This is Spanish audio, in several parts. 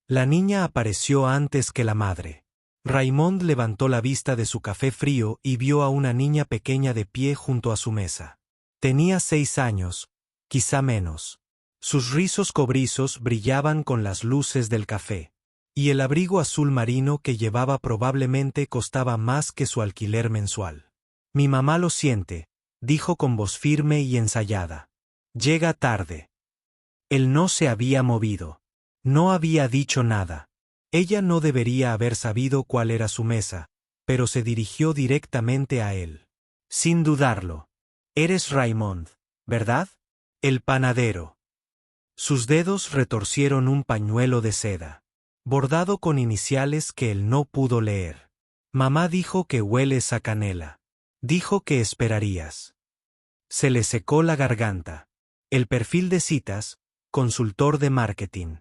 La niña apareció antes que la madre. Raymond levantó la vista de su café frío y vio a una niña pequeña de pie junto a su mesa. Tenía 6 años, quizá menos. Sus rizos cobrizos brillaban con las luces del café. Y el abrigo azul marino que llevaba probablemente costaba más que su alquiler mensual. Mi mamá lo siente, dijo con voz firme y ensayada. Llega tarde. Él no se había movido. No había dicho nada. Ella no debería haber sabido cuál era su mesa, pero se dirigió directamente a él. Sin dudarlo. Eres Raymond, ¿verdad? El panadero. Sus dedos retorcieron un pañuelo de seda, bordado con iniciales que él no pudo leer. Mamá dijo que hueles a canela. Dijo que esperarías. Se le secó la garganta. El perfil de citas, consultor de marketing.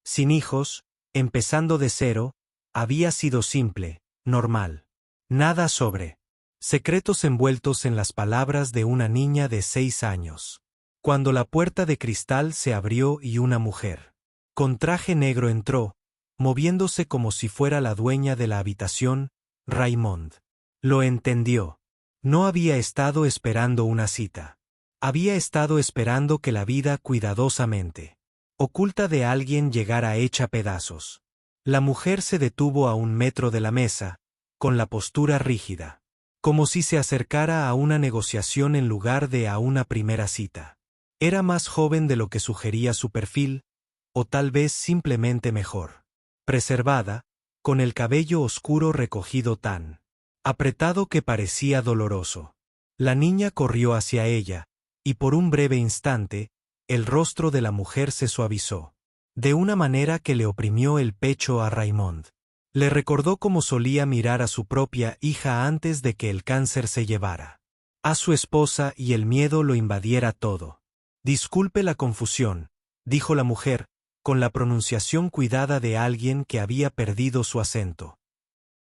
Sin hijos, empezando de cero, había sido simple, normal. Nada sobre secretos envueltos en las palabras de una niña de 6 años. Cuando la puerta de cristal se abrió y una mujer, con traje negro entró, moviéndose como si fuera la dueña de la habitación, Raymond. Lo entendió. No había estado esperando una cita. Había estado esperando que la vida cuidadosamente oculta de alguien llegara hecha pedazos. La mujer se detuvo a 1 metro de la mesa, con la postura rígida, como si se acercara a una negociación en lugar de a una primera cita. Era más joven de lo que sugería su perfil, o tal vez simplemente mejor. Preservada, con el cabello oscuro recogido tan apretado que parecía doloroso. La niña corrió hacia ella, y por un breve instante, el rostro de la mujer se suavizó, de una manera que le oprimió el pecho a Raymond. Le recordó cómo solía mirar a su propia hija antes de que el cáncer se llevara a su esposa y el miedo lo invadiera todo. Disculpe la confusión, dijo la mujer, con la pronunciación cuidada de alguien que había perdido su acento.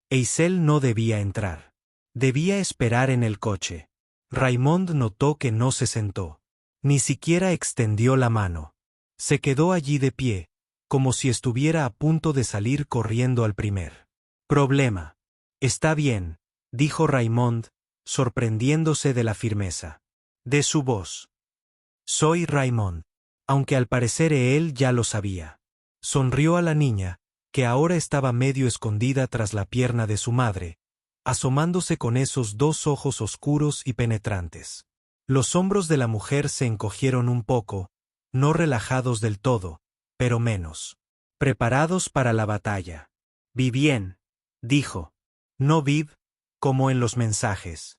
Eisel no debía entrar. Debía esperar en el coche. Raymond notó que no se sentó. Ni siquiera extendió la mano. Se quedó allí de pie, como si estuviera a punto de salir corriendo al primer problema. Está bien, dijo Raymond, sorprendiéndose de la firmeza de su voz. Soy Raymond, aunque al parecer él ya lo sabía. Sonrió a la niña, que ahora estaba medio escondida tras la pierna de su madre, asomándose con esos 2 ojos oscuros y penetrantes. Los hombros de la mujer se encogieron un poco, no relajados del todo, pero menos preparados para la batalla. Vivien, dijo. No Viv, como en los mensajes.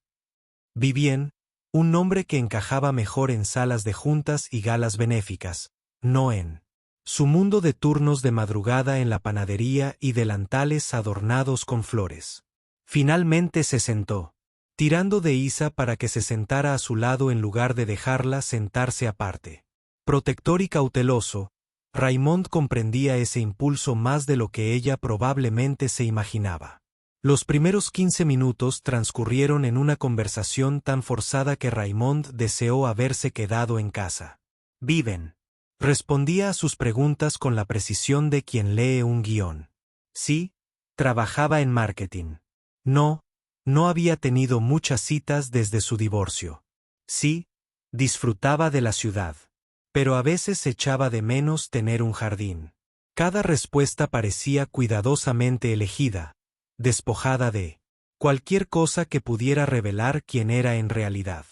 Vivien, un nombre que encajaba mejor en salas de juntas y galas benéficas, no en su mundo de turnos de madrugada en la panadería y delantales adornados con flores. Finalmente se sentó, tirando de Isa para que se sentara a su lado en lugar de dejarla sentarse aparte. Protector y cauteloso, Raymond comprendía ese impulso más de lo que ella probablemente se imaginaba. Los primeros 15 minutos transcurrieron en una conversación tan forzada que Raymond deseó haberse quedado en casa. Viven. Respondía a sus preguntas con la precisión de quien lee un guión. Sí, trabajaba en marketing. No, no había tenido muchas citas desde su divorcio. Sí, disfrutaba de la ciudad. Pero a veces echaba de menos tener un jardín. Cada respuesta parecía cuidadosamente elegida, despojada de cualquier cosa que pudiera revelar quién era en realidad.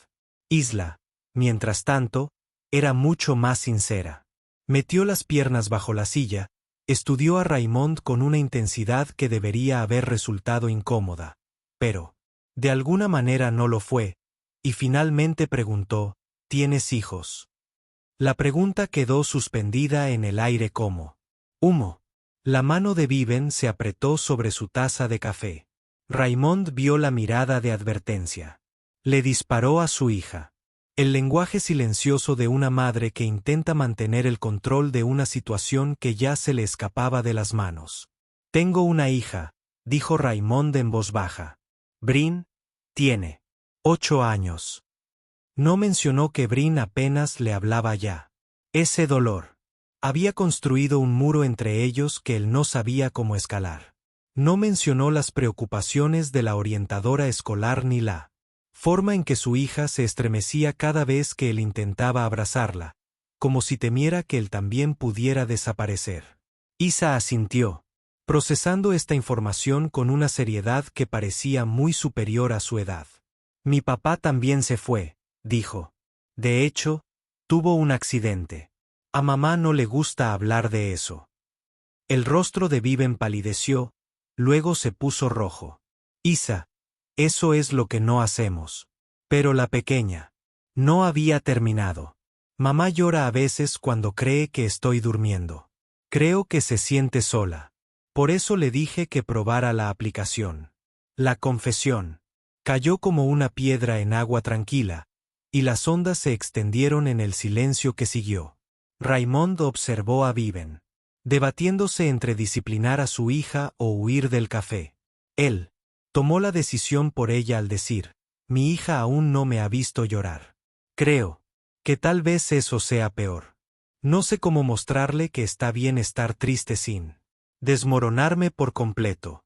Isla, mientras tanto, era mucho más sincera. Metió las piernas bajo la silla, estudió a Raymond con una intensidad que debería haber resultado incómoda, pero, de alguna manera no lo fue, y finalmente preguntó, ¿tienes hijos? La pregunta quedó suspendida en el aire como humo. La mano de Viven se apretó sobre su taza de café. Raymond vio la mirada de advertencia. Le disparó a su hija. El lenguaje silencioso de una madre que intenta mantener el control de una situación que ya se le escapaba de las manos. Tengo una hija, dijo Raymond en voz baja. Brin tiene 8 años. No mencionó que Brin apenas le hablaba ya. Ese dolor Había construido un muro entre ellos que él no sabía cómo escalar. No mencionó las preocupaciones de la orientadora escolar ni la forma en que su hija se estremecía cada vez que él intentaba abrazarla, como si temiera que él también pudiera desaparecer. Isa asintió, procesando esta información con una seriedad que parecía muy superior a su edad. Mi papá también se fue, dijo. De hecho, tuvo un accidente. A mamá no le gusta hablar de eso. El rostro de Viven palideció, luego se puso rojo. Isa, eso es lo que no hacemos. Pero la pequeña no había terminado. Mamá llora a veces cuando cree que estoy durmiendo. Creo que se siente sola. Por eso le dije que probara la aplicación. La confesión cayó como una piedra en agua tranquila, y las ondas se extendieron en el silencio que siguió. Raymond observó a Viven, debatiéndose entre disciplinar a su hija o huir del café. Él tomó la decisión por ella al decir, mi hija aún no me ha visto llorar. Creo que tal vez eso sea peor. No sé cómo mostrarle que está bien estar triste sin desmoronarme por completo.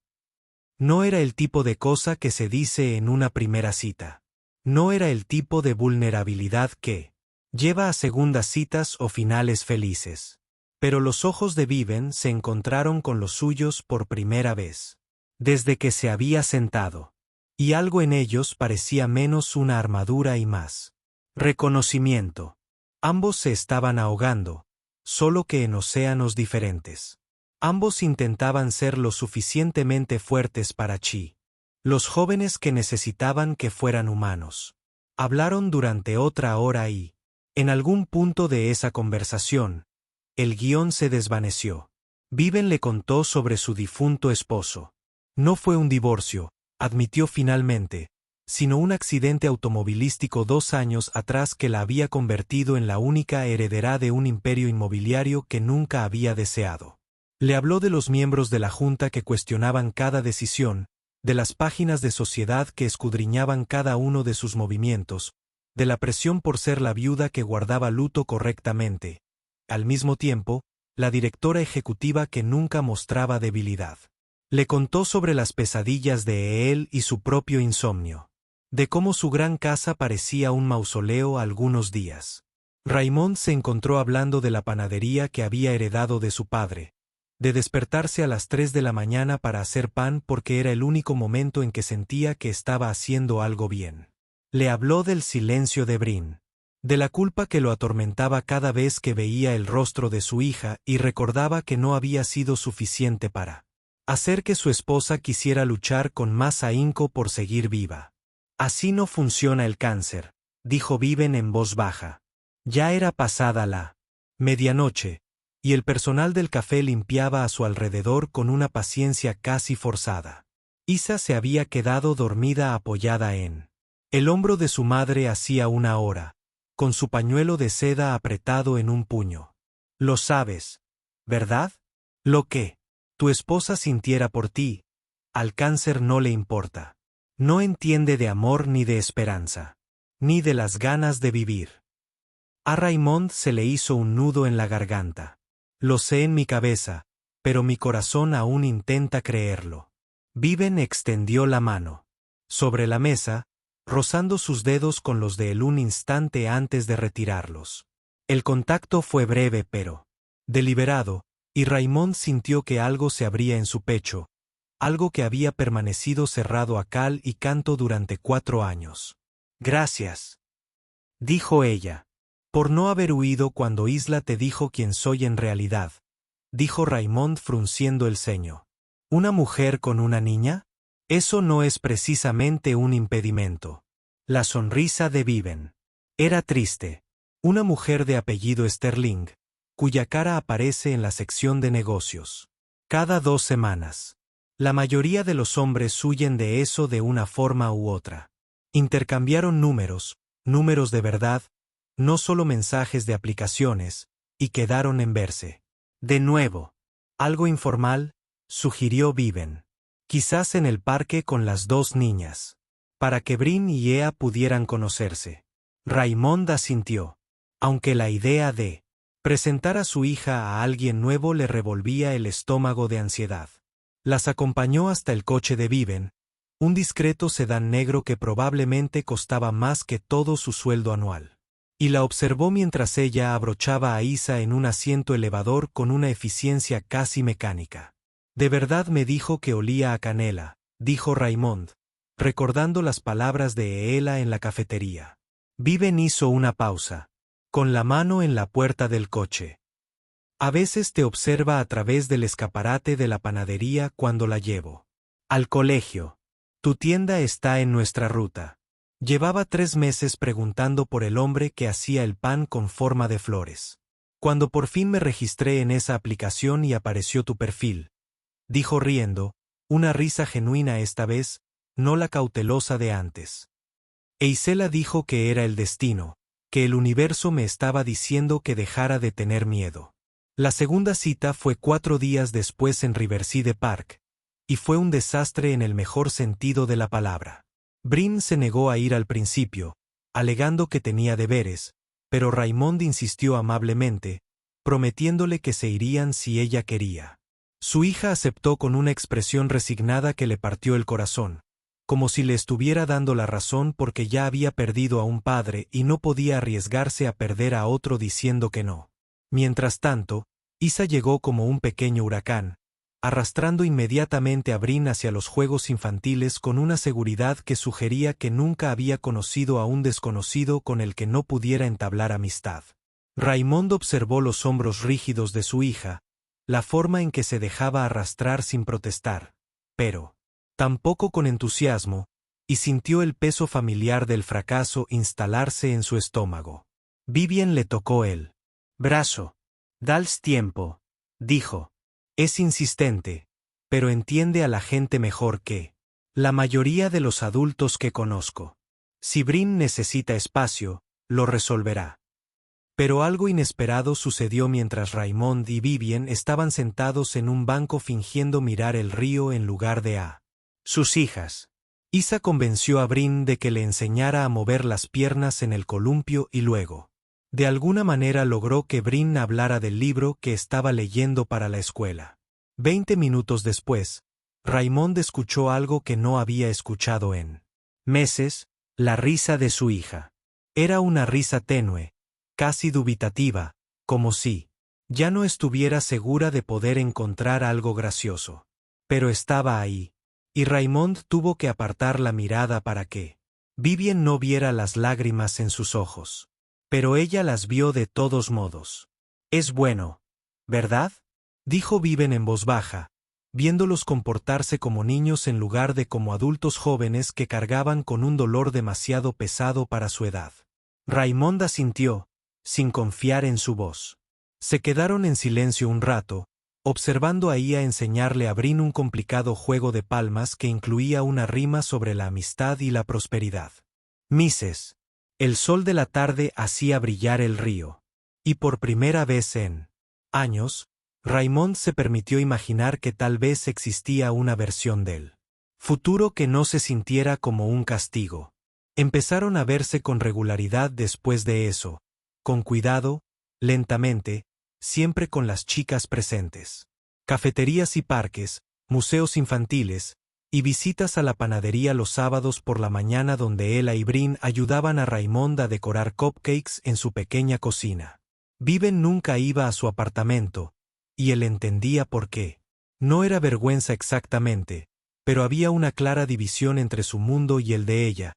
No era el tipo de cosa que se dice en una primera cita. No era el tipo de vulnerabilidad que lleva a segundas citas o finales felices. Pero los ojos de Viven se encontraron con los suyos por primera vez, desde que se había sentado. Y algo en ellos parecía menos una armadura y más reconocimiento. Ambos se estaban ahogando, solo que en océanos diferentes. Ambos intentaban ser lo suficientemente fuertes para Chi. Los jóvenes que necesitaban que fueran humanos. Hablaron durante otra hora y, en algún punto de esa conversación, el guión se desvaneció. Viven le contó sobre su difunto esposo. No fue un divorcio, admitió finalmente, sino un accidente automovilístico 2 años atrás que la había convertido en la única heredera de un imperio inmobiliario que nunca había deseado. Le habló de los miembros de la junta que cuestionaban cada decisión, de las páginas de sociedad que escudriñaban cada uno de sus movimientos, de la presión por ser la viuda que guardaba luto correctamente. Al mismo tiempo, la directora ejecutiva que nunca mostraba debilidad. Le contó sobre las pesadillas de él y su propio insomnio. De cómo su gran casa parecía un mausoleo algunos días. Raymond se encontró hablando de la panadería que había heredado de su padre, de despertarse a las 3 de la mañana para hacer pan porque era el único momento en que sentía que estaba haciendo algo bien. Le habló del silencio de Brin, de la culpa que lo atormentaba cada vez que veía el rostro de su hija y recordaba que no había sido suficiente para hacer que su esposa quisiera luchar con más ahínco por seguir viva. Así no funciona el cáncer, dijo Viven en voz baja. Ya era pasada la medianoche, y el personal del café limpiaba a su alrededor con una paciencia casi forzada. Isa se había quedado dormida apoyada en el hombro de su madre hacía 1 hora, con su pañuelo de seda apretado en un puño. Lo sabes, ¿verdad? Lo que tu esposa sintiera por ti, al cáncer no le importa. No entiende de amor ni de esperanza, ni de las ganas de vivir. A Raymond se le hizo un nudo en la garganta. Lo sé en mi cabeza, pero mi corazón aún intenta creerlo. Viven extendió la mano sobre la mesa, rozando sus dedos con los de él un instante antes de retirarlos. El contacto fue breve pero deliberado, y Raymond sintió que algo se abría en su pecho, algo que había permanecido cerrado a cal y canto durante 4 años. Gracias, dijo ella, por no haber huido cuando Isla te dijo quién soy en realidad, dijo Raymond frunciendo el ceño. ¿Una mujer con una niña? Eso no es precisamente un impedimento. La sonrisa de Viven era triste. Una mujer de apellido Sterling, cuya cara aparece en la sección de negocios. Cada 2 semanas. La mayoría de los hombres huyen de eso de una forma u otra. Intercambiaron números de verdad, no solo mensajes de aplicaciones, y quedaron en verse. De nuevo. Algo informal, sugirió Viven. Quizás en el parque con las 2 niñas. Para que Brin y Ea pudieran conocerse. Raymond asintió. Aunque la idea de Presentar a su hija a alguien nuevo le revolvía el estómago de ansiedad. Las acompañó hasta el coche de Viven, un discreto sedán negro que probablemente costaba más que todo su sueldo anual. Y la observó mientras ella abrochaba a Isa en un asiento elevador con una eficiencia casi mecánica. De verdad me dijo que olía a canela, dijo Raymond, recordando las palabras de Eela en la cafetería. Viven hizo una pausa, con la mano en la puerta del coche. A veces te observa a través del escaparate de la panadería cuando la llevo al colegio. Tu tienda está en nuestra ruta. Llevaba 3 meses preguntando por el hombre que hacía el pan con forma de flores. Cuando por fin me registré en esa aplicación y apareció tu perfil, dijo riendo, una risa genuina esta vez, no la cautelosa de antes. Eisela dijo que era el destino, que el universo me estaba diciendo que dejara de tener miedo. La segunda cita fue 4 días después en Riverside Park, y fue un desastre en el mejor sentido de la palabra. Brin se negó a ir al principio, alegando que tenía deberes, pero Raymond insistió amablemente, prometiéndole que se irían si ella quería. Su hija aceptó con una expresión resignada que le partió el corazón, como si le estuviera dando la razón porque ya había perdido a un padre y no podía arriesgarse a perder a otro diciendo que no. Mientras tanto, Isa llegó como un pequeño huracán, arrastrando inmediatamente a Brin hacia los juegos infantiles con una seguridad que sugería que nunca había conocido a un desconocido con el que no pudiera entablar amistad. Raymond observó los hombros rígidos de su hija, la forma en que se dejaba arrastrar sin protestar, pero tampoco con entusiasmo, y sintió el peso familiar del fracaso instalarse en su estómago. Vivien le tocó el brazo. Dals tiempo, dijo. Es insistente, pero entiende a la gente mejor que la mayoría de los adultos que conozco. Si Brin necesita espacio, lo resolverá. Pero algo inesperado sucedió mientras Raymond y Vivien estaban sentados en un banco fingiendo mirar el río en lugar de a sus hijas. Isa convenció a Brin de que le enseñara a mover las piernas en el columpio y luego, de alguna manera logró que Brin hablara del libro que estaba leyendo para la escuela. 20 minutos después, Raymond escuchó algo que no había escuchado en meses, la risa de su hija. Era una risa tenue, casi dubitativa, como si ya no estuviera segura de poder encontrar algo gracioso. Pero estaba ahí, y Raymond tuvo que apartar la mirada para que Vivien no viera las lágrimas en sus ojos. Pero ella las vio de todos modos. Es bueno, ¿verdad? Dijo Viven en voz baja, viéndolos comportarse como niños en lugar de como adultos jóvenes que cargaban con un dolor demasiado pesado para su edad. Raymond asintió, sin confiar en su voz. Se quedaron en silencio un rato, observando a Ia enseñarle a Brin un complicado juego de palmas que incluía una rima sobre la amistad y la prosperidad. Mises. El sol de la tarde hacía brillar el río. Y por primera vez en años, Raymond se permitió imaginar que tal vez existía una versión del futuro que no se sintiera como un castigo. Empezaron a verse con regularidad después de eso, con cuidado, lentamente, siempre con las chicas presentes. Cafeterías y parques, museos infantiles, y visitas a la panadería los sábados por la mañana donde Ella y Brin ayudaban a Raymond a decorar cupcakes en su pequeña cocina. Viven nunca iba a su apartamento, y él entendía por qué. No era vergüenza exactamente, pero había una clara división entre su mundo y el de ella,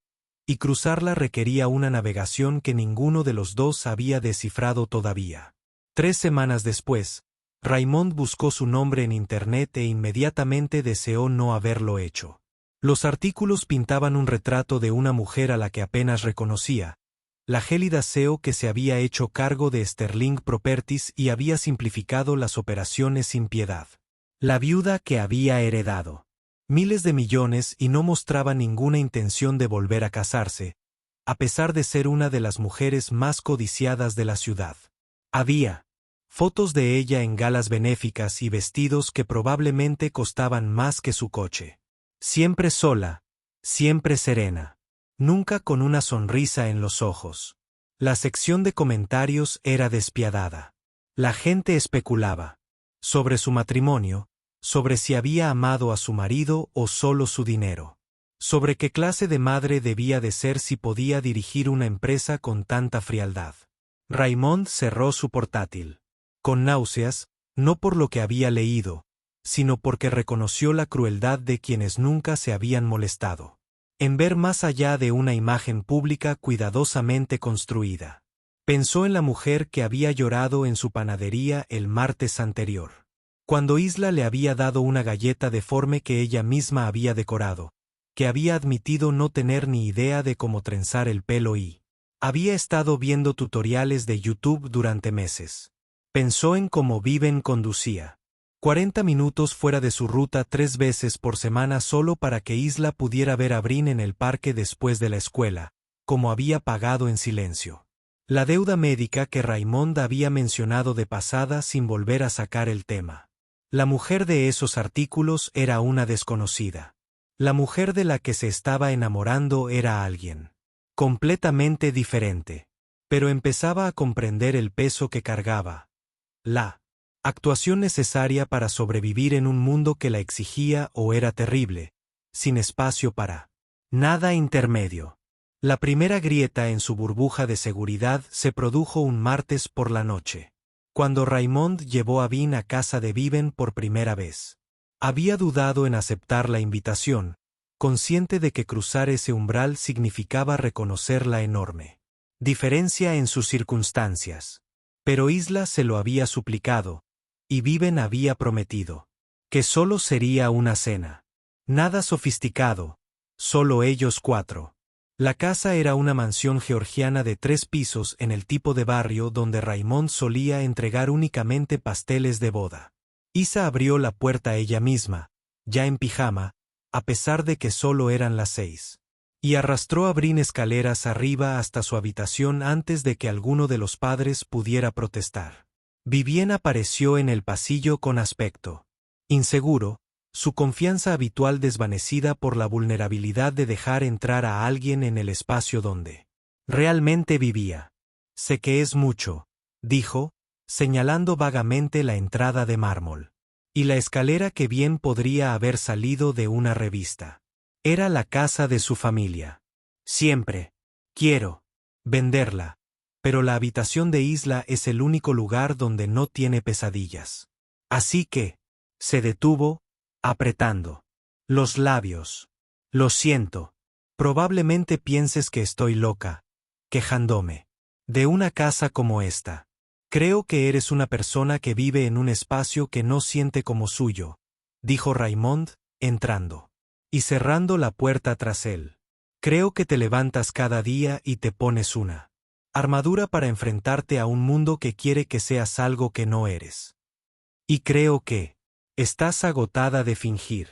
y cruzarla requería una navegación que ninguno de los dos había descifrado todavía. 3 semanas después, Raymond buscó su nombre en Internet e inmediatamente deseó no haberlo hecho. Los artículos pintaban un retrato de una mujer a la que apenas reconocía, la gélida CEO que se había hecho cargo de Sterling Properties y había simplificado las operaciones sin piedad. La viuda que había heredado miles de millones y no mostraba ninguna intención de volver a casarse, a pesar de ser una de las mujeres más codiciadas de la ciudad. Había fotos de ella en galas benéficas y vestidos que probablemente costaban más que su coche. Siempre sola, siempre serena, nunca con una sonrisa en los ojos. La sección de comentarios era despiadada. La gente especulaba sobre su matrimonio, sobre si había amado a su marido o solo su dinero, sobre qué clase de madre debía de ser si podía dirigir una empresa con tanta frialdad. Raymond cerró su portátil. Con náuseas, no por lo que había leído, sino porque reconoció la crueldad de quienes nunca se habían molestado en ver más allá de una imagen pública cuidadosamente construida. Pensó en la mujer que había llorado en su panadería el martes anterior, cuando Isla le había dado una galleta deforme que ella misma había decorado, que había admitido no tener ni idea de cómo trenzar el pelo y había estado viendo tutoriales de YouTube durante meses. Pensó en cómo Viven conducía 40 minutos fuera de su ruta 3 veces por semana solo para que Isla pudiera ver a Brin en el parque después de la escuela, como había pagado en silencio la deuda médica que Raymond había mencionado de pasada sin volver a sacar el tema. La mujer de esos artículos era una desconocida. La mujer de la que se estaba enamorando era alguien completamente diferente. Pero empezaba a comprender el peso que cargaba. La actuación necesaria para sobrevivir en un mundo que la exigía o era terrible, sin espacio para nada intermedio. La primera grieta en su burbuja de seguridad se produjo un martes por la noche, cuando Raymond llevó a Vin a casa de Viven por primera vez. Había dudado en aceptar la invitación, consciente de que cruzar ese umbral significaba reconocer la enorme diferencia en sus circunstancias. Pero Isla se lo había suplicado, y Viven había prometido que solo sería una cena. Nada sofisticado, solo ellos 4. La casa era una mansión georgiana de 3 pisos en el tipo de barrio donde Raymond solía entregar únicamente pasteles de boda. Isa abrió la puerta ella misma, ya en pijama, a pesar de que solo eran las 6. Y arrastró a Brin escaleras arriba hasta su habitación antes de que alguno de los padres pudiera protestar. Vivien apareció en el pasillo con aspecto inseguro, su confianza habitual desvanecida por la vulnerabilidad de dejar entrar a alguien en el espacio donde realmente vivía. Sé que es mucho, dijo, señalando vagamente la entrada de mármol y la escalera que bien podría haber salido de una revista. Era la casa de su familia. Siempre quiero venderla, pero la habitación de Isla es el único lugar donde no tiene pesadillas. Así que se detuvo, apretando los labios. Lo siento. Probablemente pienses que estoy loca, quejándome de una casa como esta. Creo que eres una persona que vive en un espacio que no siente como suyo, dijo Raymond, entrando y cerrando la puerta tras él. Creo que te levantas cada día y te pones una armadura para enfrentarte a un mundo que quiere que seas algo que no eres. Y creo que estás agotada de fingir.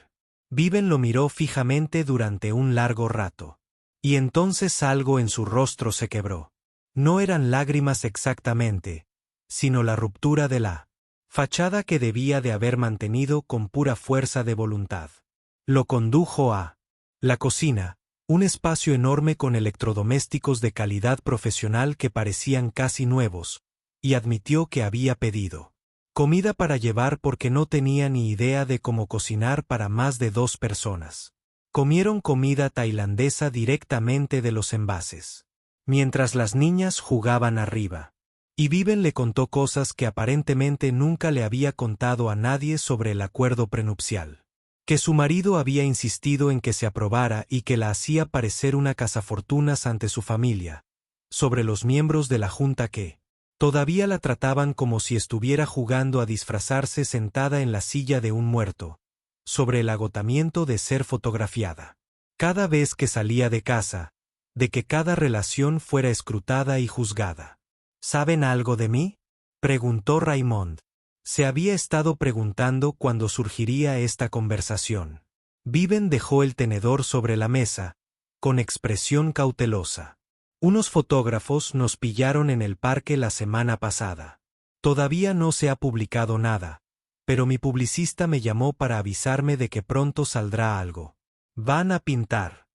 Viven lo miró fijamente durante un largo rato. Y entonces algo en su rostro se quebró. No eran lágrimas exactamente, sino la ruptura de la fachada que debía de haber mantenido con pura fuerza de voluntad. Lo condujo a la cocina, un espacio enorme con electrodomésticos de calidad profesional que parecían casi nuevos, y admitió que había pedido comida para llevar porque no tenía ni idea de cómo cocinar para más de 2 personas. Comieron comida tailandesa directamente de los envases, mientras las niñas jugaban arriba. Y Viven le contó cosas que aparentemente nunca le había contado a nadie sobre el acuerdo prenupcial. Que su marido había insistido en que se aprobara y que la hacía parecer una cazafortunas ante su familia, sobre los miembros de la junta que todavía la trataban como si estuviera jugando a disfrazarse sentada en la silla de un muerto, sobre el agotamiento de ser fotografiada cada vez que salía de casa, de que cada relación fuera escrutada y juzgada. ¿Saben algo de mí?, preguntó Raymond. Se había estado preguntando cuándo surgiría esta conversación. Viven dejó el tenedor sobre la mesa, con expresión cautelosa. Unos fotógrafos nos pillaron en el parque la semana pasada. Todavía no se ha publicado nada, pero mi publicista me llamó para avisarme de que pronto saldrá algo. Van a pintar.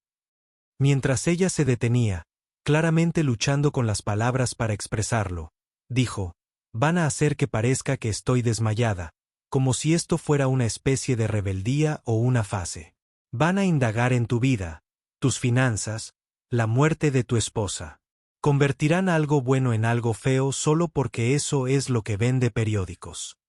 Mientras ella se detenía, claramente luchando con las palabras para expresarlo, dijo, Van a hacer que parezca que estoy desmayada, como si esto fuera una especie de rebeldía o una fase. Van a indagar en tu vida, tus finanzas, la muerte de tu esposa. Convertirán algo bueno en algo feo solo porque eso es lo que vende periódicos.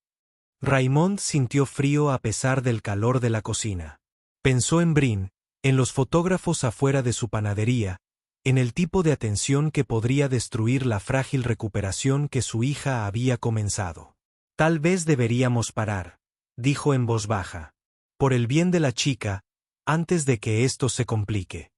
Raymond sintió frío a pesar del calor de la cocina. Pensó en Brin, en los fotógrafos afuera de su panadería, en el tipo de atención que podría destruir la frágil recuperación que su hija había comenzado. Tal vez deberíamos parar, dijo en voz baja. Por el bien de la chica, antes de que esto se complique.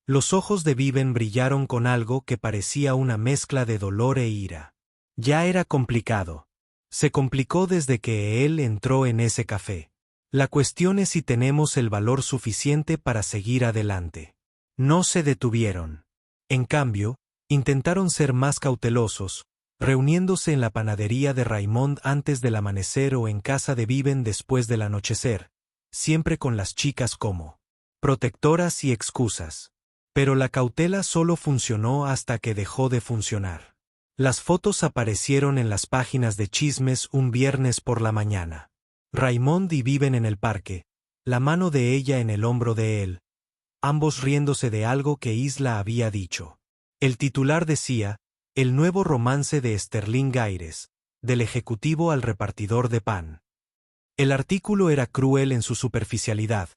Los ojos de Viven brillaron con algo que parecía una mezcla de dolor e ira. Ya era complicado. Se complicó desde que él entró en ese café. La cuestión es si tenemos el valor suficiente para seguir adelante. No se detuvieron. En cambio, intentaron ser más cautelosos, reuniéndose en la panadería de Raymond antes del amanecer o en casa de Viven después del anochecer, siempre con las chicas como protectoras y excusas. Pero la cautela solo funcionó hasta que dejó de funcionar. Las fotos aparecieron en las páginas de chismes un viernes por la mañana. Raymond y Viven en el parque, la mano de ella en el hombro de él, ambos riéndose de algo que Isla había dicho. El titular decía, el nuevo romance de Sterling Gaires, del ejecutivo al repartidor de pan. El artículo era cruel en su superficialidad,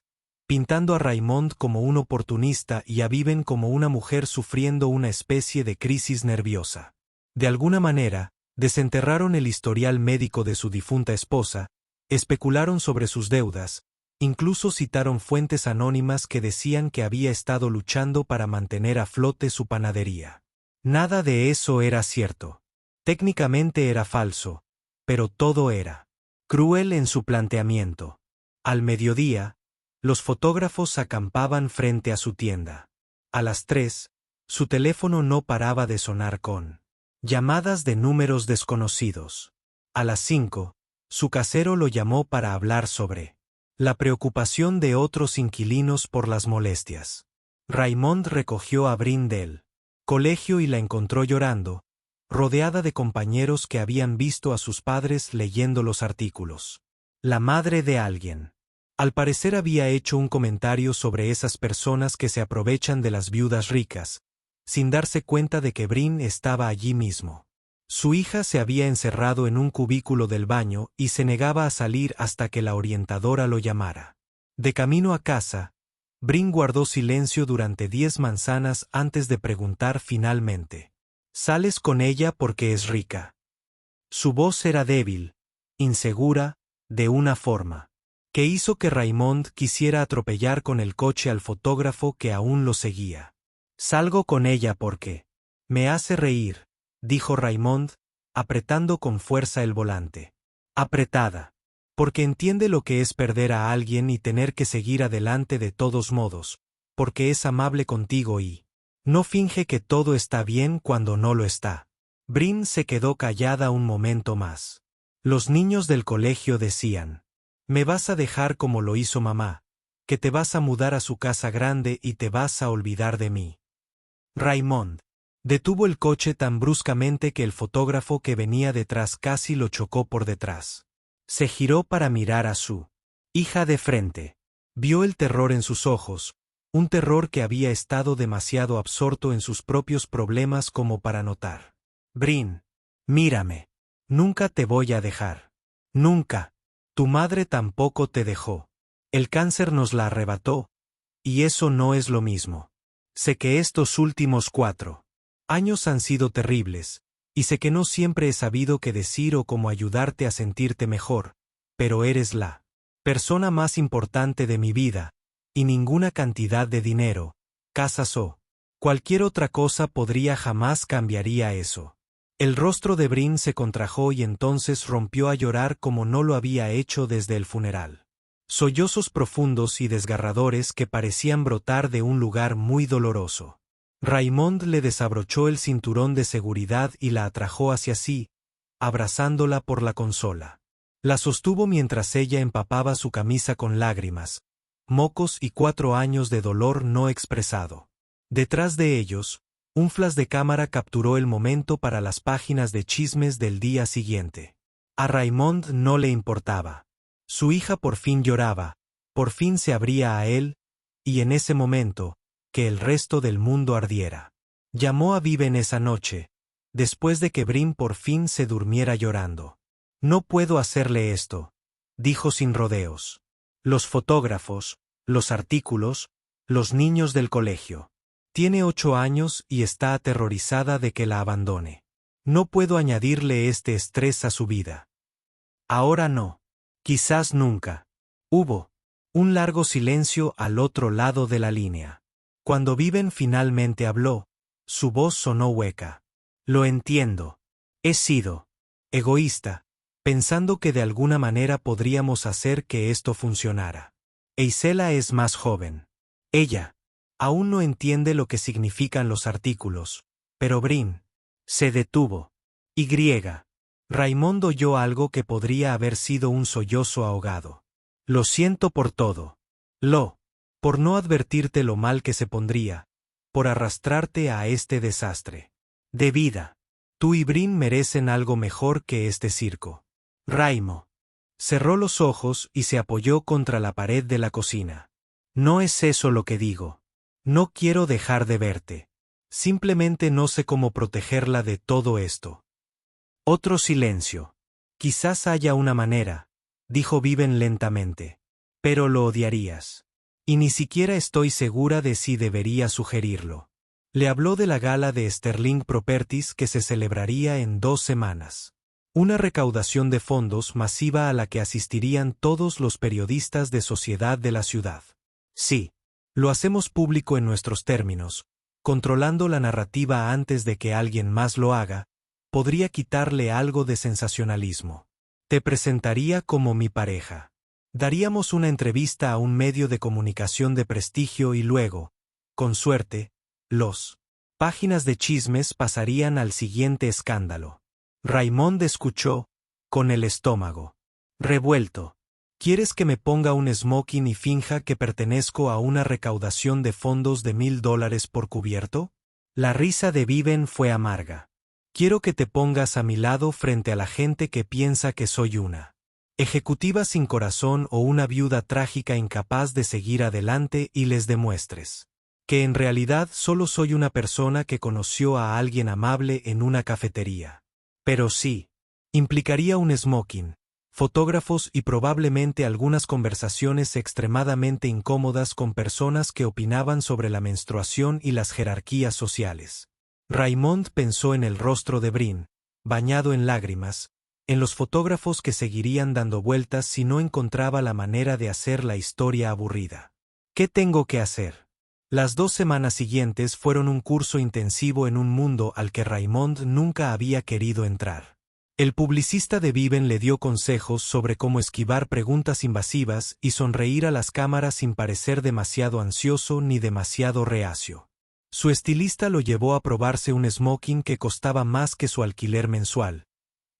pintando a Raymond como un oportunista y a Viven como una mujer sufriendo una especie de crisis nerviosa. De alguna manera, desenterraron el historial médico de su difunta esposa, especularon sobre sus deudas, incluso citaron fuentes anónimas que decían que había estado luchando para mantener a flote su panadería. Nada de eso era cierto. Técnicamente era falso, pero todo era cruel en su planteamiento. Al mediodía, los fotógrafos acampaban frente a su tienda. A las 3, su teléfono no paraba de sonar con llamadas de números desconocidos. A las 5, su casero lo llamó para hablar sobre la preocupación de otros inquilinos por las molestias. Raymond recogió a Brin del colegio y la encontró llorando, rodeada de compañeros que habían visto a sus padres leyendo los artículos. La madre de alguien. Al parecer había hecho un comentario sobre esas personas que se aprovechan de las viudas ricas, sin darse cuenta de que Brin estaba allí mismo. Su hija se había encerrado en un cubículo del baño y se negaba a salir hasta que la orientadora lo llamara. De camino a casa, Brin guardó silencio durante 10 manzanas antes de preguntar finalmente. «¿Sales con ella porque es rica?» Su voz era débil, insegura, de una forma que hizo que Raymond quisiera atropellar con el coche al fotógrafo que aún lo seguía. «Salgo con ella porque me hace reír», dijo Raymond, apretando con fuerza el volante. Apretada. Porque entiende lo que es perder a alguien y tener que seguir adelante de todos modos, porque es amable contigo y no finge que todo está bien cuando no lo está. Brin se quedó callada un momento más. Los niños del colegio decían, «Me vas a dejar como lo hizo mamá, que te vas a mudar a su casa grande y te vas a olvidar de mí». Raymond detuvo el coche tan bruscamente que el fotógrafo que venía detrás casi lo chocó por detrás. Se giró para mirar a su hija de frente. Vio el terror en sus ojos, un terror que había estado demasiado absorto en sus propios problemas como para notar. «Brin, mírame. Nunca te voy a dejar. Nunca. Tu madre tampoco te dejó. El cáncer nos la arrebató. Y eso no es lo mismo. Sé que estos últimos 4 años han sido terribles, y sé que no siempre he sabido qué decir o cómo ayudarte a sentirte mejor, pero eres la persona más importante de mi vida, y ninguna cantidad de dinero, casas o cualquier otra cosa podría jamás cambiaría eso». El rostro de Brin se contrajo y entonces rompió a llorar como no lo había hecho desde el funeral. Sollozos profundos y desgarradores que parecían brotar de un lugar muy doloroso. Raymond le desabrochó el cinturón de seguridad y la atrajo hacia sí, abrazándola por la consola. La sostuvo mientras ella empapaba su camisa con lágrimas, mocos y 4 años de dolor no expresado. Detrás de ellos, Un flash de cámara capturó el momento para las páginas de chismes del día siguiente. A Raymond no le importaba. Su hija por fin lloraba, por fin se abría a él, y en ese momento, que el resto del mundo ardiera. Llamó a Viven esa noche, después de que Brin por fin se durmiera llorando. No puedo hacerle esto, dijo sin rodeos. Los fotógrafos, los artículos, los niños del colegio. Tiene 8 años y está aterrorizada de que la abandone. No puedo añadirle este estrés a su vida. Ahora no. Quizás nunca. Hubo un largo silencio al otro lado de la línea. Cuando Viven finalmente habló, su voz sonó hueca. Lo entiendo. He sido egoísta, pensando que de alguna manera podríamos hacer que esto funcionara. Eisela es más joven. Ella aún no entiende lo que significan los artículos, pero Brin se detuvo. Y Raymond oyó algo que podría haber sido un sollozo ahogado. Lo siento por todo. Por no advertirte lo mal que se pondría, por arrastrarte a este desastre de vida. Tú y Brin merecen algo mejor que este circo. Raimo cerró los ojos y se apoyó contra la pared de la cocina. No es eso lo que digo. No quiero dejar de verte. Simplemente no sé cómo protegerla de todo esto. Otro silencio. Quizás haya una manera, dijo Viven lentamente. Pero lo odiarías. Y ni siquiera estoy segura de si debería sugerirlo. Le habló de la gala de Sterling Properties que se celebraría en 2 semanas. Una recaudación de fondos masiva a la que asistirían todos los periodistas de sociedad de la ciudad. Sí. Lo hacemos público en nuestros términos, controlando la narrativa antes de que alguien más lo haga, podría quitarle algo de sensacionalismo. Te presentaría como mi pareja. Daríamos una entrevista a un medio de comunicación de prestigio y luego, con suerte, páginas de chismes pasarían al siguiente escándalo. Raymond escuchó, con el estómago revuelto. ¿Quieres que me ponga un smoking y finja que pertenezco a una recaudación de fondos de $1000 por cubierto? La risa de Viven fue amarga. Quiero que te pongas a mi lado frente a la gente que piensa que soy una ejecutiva sin corazón o una viuda trágica incapaz de seguir adelante y les demuestres que en realidad solo soy una persona que conoció a alguien amable en una cafetería. Pero sí, implicaría un smoking, fotógrafos y probablemente algunas conversaciones extremadamente incómodas con personas que opinaban sobre la menstruación y las jerarquías sociales. Raymond pensó en el rostro de Brin, bañado en lágrimas, en los fotógrafos que seguirían dando vueltas si no encontraba la manera de hacer la historia aburrida. ¿Qué tengo que hacer? Las 2 semanas siguientes fueron un curso intensivo en un mundo al que Raymond nunca había querido entrar. El publicista de Viven le dio consejos sobre cómo esquivar preguntas invasivas y sonreír a las cámaras sin parecer demasiado ansioso ni demasiado reacio. Su estilista lo llevó a probarse un smoking que costaba más que su alquiler mensual,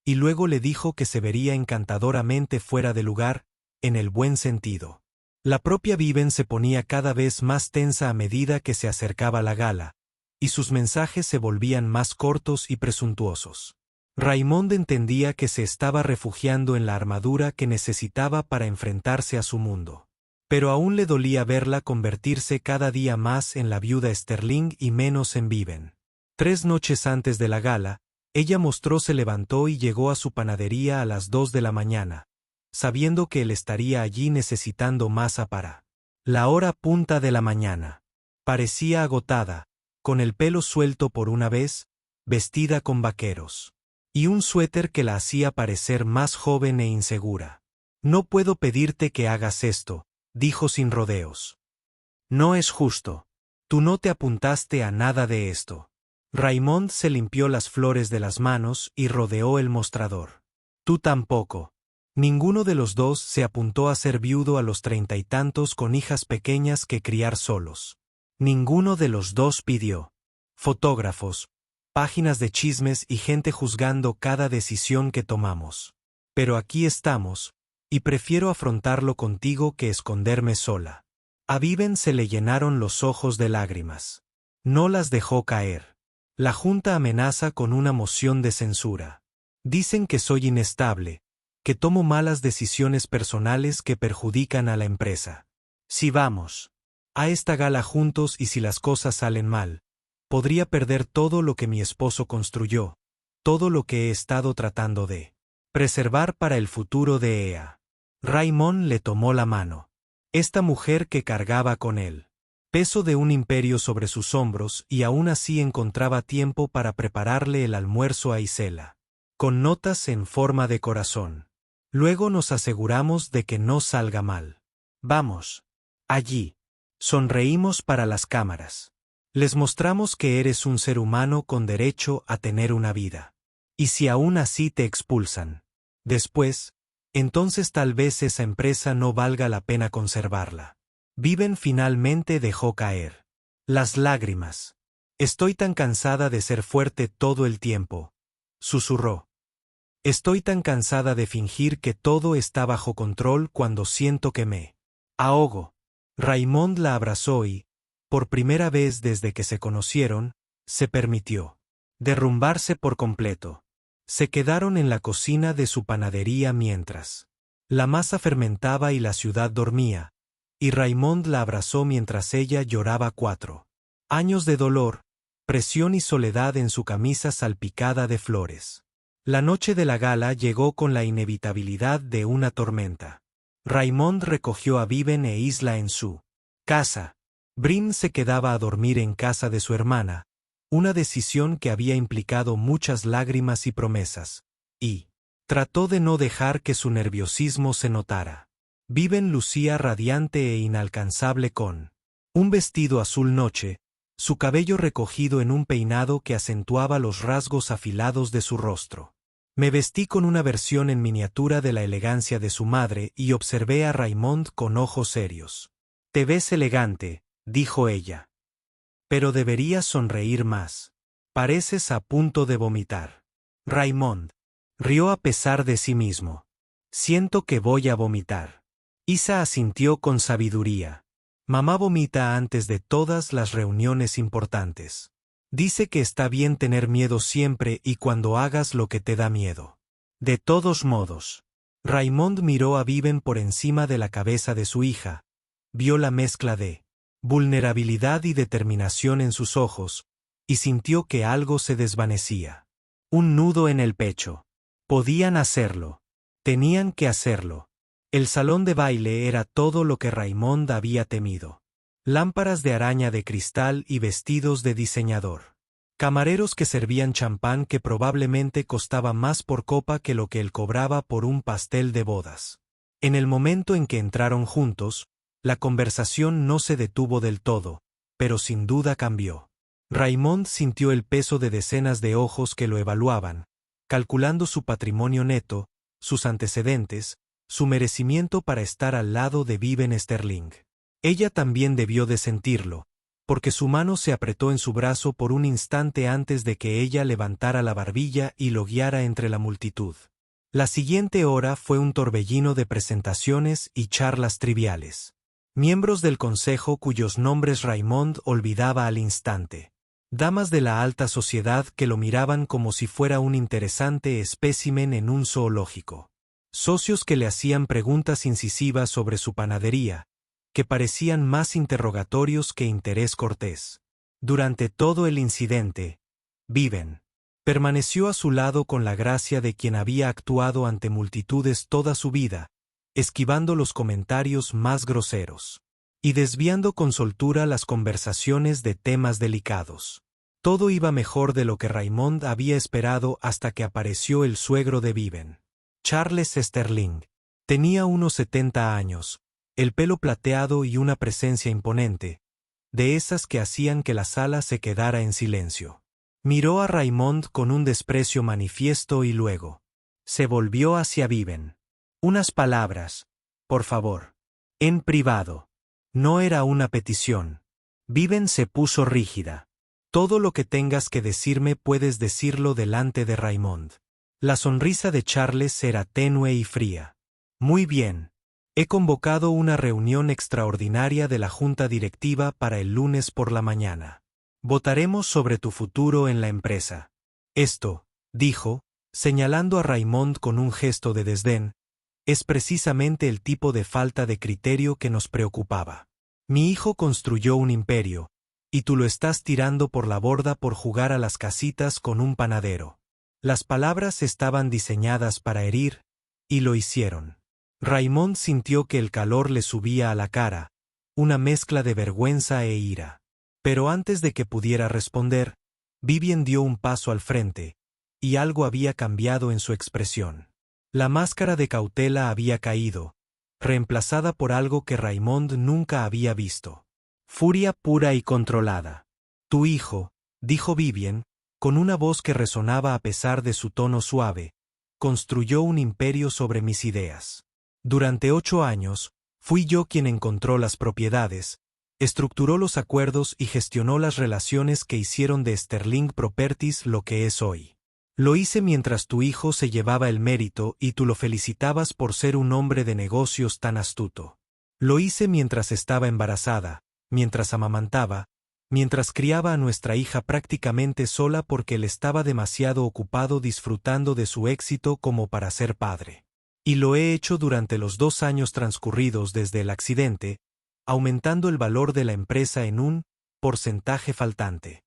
y luego le dijo que se vería encantadoramente fuera de lugar, en el buen sentido. La propia Viven se ponía cada vez más tensa a medida que se acercaba la gala, y sus mensajes se volvían más cortos y presuntuosos. Raymond entendía que se estaba refugiando en la armadura que necesitaba para enfrentarse a su mundo. Pero aún le dolía verla convertirse cada día más en la viuda Sterling y menos en Viven. 3 noches antes de la gala, ella se levantó y llegó a su panadería a las 2 de la mañana, sabiendo que él estaría allí necesitando masa para la hora punta de la mañana. Parecía agotada, con el pelo suelto por una vez, vestida con vaqueros y un suéter que la hacía parecer más joven e insegura. No puedo pedirte que hagas esto, dijo sin rodeos. No es justo. Tú no te apuntaste a nada de esto. Raymond se limpió las flores de las manos y rodeó el mostrador. Tú tampoco. Ninguno de los dos se apuntó a ser viudo a los 30 y tantos con hijas pequeñas que criar solos. Ninguno de los dos pidió fotógrafos, páginas de chismes y gente juzgando cada decisión que tomamos. Pero aquí estamos, y prefiero afrontarlo contigo que esconderme sola. A Viven se le llenaron los ojos de lágrimas. No las dejó caer. La junta amenaza con una moción de censura. Dicen que soy inestable, que tomo malas decisiones personales que perjudican a la empresa. Si vamos a esta gala juntos y si las cosas salen mal, podría perder todo lo que mi esposo construyó, todo lo que he estado tratando de preservar para el futuro de Ea. Raymond le tomó la mano. Esta mujer que cargaba con él peso de un imperio sobre sus hombros y aún así encontraba tiempo para prepararle el almuerzo a Isela, con notas en forma de corazón. Luego nos aseguramos de que no salga mal. Vamos. Allí. Sonreímos para las cámaras. Les mostramos que eres un ser humano con derecho a tener una vida. Y si aún así te expulsan después, entonces tal vez esa empresa no valga la pena conservarla. Viven finalmente dejó caer las lágrimas. Estoy tan cansada de ser fuerte todo el tiempo, susurró. Estoy tan cansada de fingir que todo está bajo control cuando siento que me ahogo. Raymond la abrazó y, por primera vez desde que se conocieron, se permitió derrumbarse por completo. Se quedaron en la cocina de su panadería mientras la masa fermentaba y la ciudad dormía, y Raymond la abrazó mientras ella lloraba 4 años de dolor, presión y soledad en su camisa salpicada de flores. La noche de la gala llegó con la inevitabilidad de una tormenta. Raymond recogió a Viven e Isla en su casa. Brin se quedaba a dormir en casa de su hermana, una decisión que había implicado muchas lágrimas y promesas, y trató de no dejar que su nerviosismo se notara. Viven lucía radiante e inalcanzable con un vestido azul noche, su cabello recogido en un peinado que acentuaba los rasgos afilados de su rostro. Me vestí con una versión en miniatura de la elegancia de su madre y observé a Raymond con ojos serios. Te ves elegante, dijo ella. Pero deberías sonreír más. Pareces a punto de vomitar. Raymond rió a pesar de sí mismo. Siento que voy a vomitar. Isa asintió con sabiduría. Mamá vomita antes de todas las reuniones importantes. Dice que está bien tener miedo siempre y cuando hagas lo que te da miedo. De todos modos. Raymond miró a Viven por encima de la cabeza de su hija. Vio la mezcla de vulnerabilidad y determinación en sus ojos, y sintió que algo se desvanecía. Un nudo en el pecho. Podían hacerlo. Tenían que hacerlo. El salón de baile era todo lo que Raymond había temido. Lámparas de araña de cristal y vestidos de diseñador. Camareros que servían champán que probablemente costaba más por copa que lo que él cobraba por un pastel de bodas. En el momento en que entraron juntos, la conversación no se detuvo del todo, pero sin duda cambió. Raymond sintió el peso de decenas de ojos que lo evaluaban, calculando su patrimonio neto, sus antecedentes, su merecimiento para estar al lado de Viven Sterling. Ella también debió de sentirlo, porque su mano se apretó en su brazo por un instante antes de que ella levantara la barbilla y lo guiara entre la multitud. La siguiente hora fue un torbellino de presentaciones y charlas triviales. Miembros del consejo cuyos nombres Raymond olvidaba al instante. Damas de la alta sociedad que lo miraban como si fuera un interesante espécimen en un zoológico. Socios que le hacían preguntas incisivas sobre su panadería, que parecían más interrogatorios que interés cortés. Durante todo el incidente, Viven permaneció a su lado con la gracia de quien había actuado ante multitudes toda su vida, esquivando los comentarios más groseros y desviando con soltura las conversaciones de temas delicados. Todo iba mejor de lo que Raymond había esperado hasta que apareció el suegro de Viven. Charles Sterling. Tenía unos 70 años, el pelo plateado y una presencia imponente, de esas que hacían que la sala se quedara en silencio. Miró a Raymond con un desprecio manifiesto y luego se volvió hacia Viven. Unas palabras, por favor. En privado. No era una petición. Viven se puso rígida. Todo lo que tengas que decirme puedes decirlo delante de Raymond. La sonrisa de Charles era tenue y fría. Muy bien. He convocado una reunión extraordinaria de la junta directiva para el lunes por la mañana. Votaremos sobre tu futuro en la empresa. Esto, dijo, señalando a Raymond con un gesto de desdén, es precisamente el tipo de falta de criterio que nos preocupaba. Mi hijo construyó un imperio, y tú lo estás tirando por la borda por jugar a las casitas con un panadero. Las palabras estaban diseñadas para herir, y lo hicieron. Raymond sintió que el calor le subía a la cara, una mezcla de vergüenza e ira. Pero antes de que pudiera responder, Vivien dio un paso al frente, y algo había cambiado en su expresión. La máscara de cautela había caído, reemplazada por algo que Raymond nunca había visto. Furia pura y controlada. Tu hijo, dijo Vivien, con una voz que resonaba a pesar de su tono suave, construyó un imperio sobre mis ideas. Durante 8 años, fui yo quien encontró las propiedades, estructuró los acuerdos y gestionó las relaciones que hicieron de Sterling Properties lo que es hoy. Lo hice mientras tu hijo se llevaba el mérito y tú lo felicitabas por ser un hombre de negocios tan astuto. Lo hice mientras estaba embarazada, mientras amamantaba, mientras criaba a nuestra hija prácticamente sola porque él estaba demasiado ocupado disfrutando de su éxito como para ser padre. Y lo he hecho durante los 2 años transcurridos desde el accidente, aumentando el valor de la empresa en un porcentaje faltante.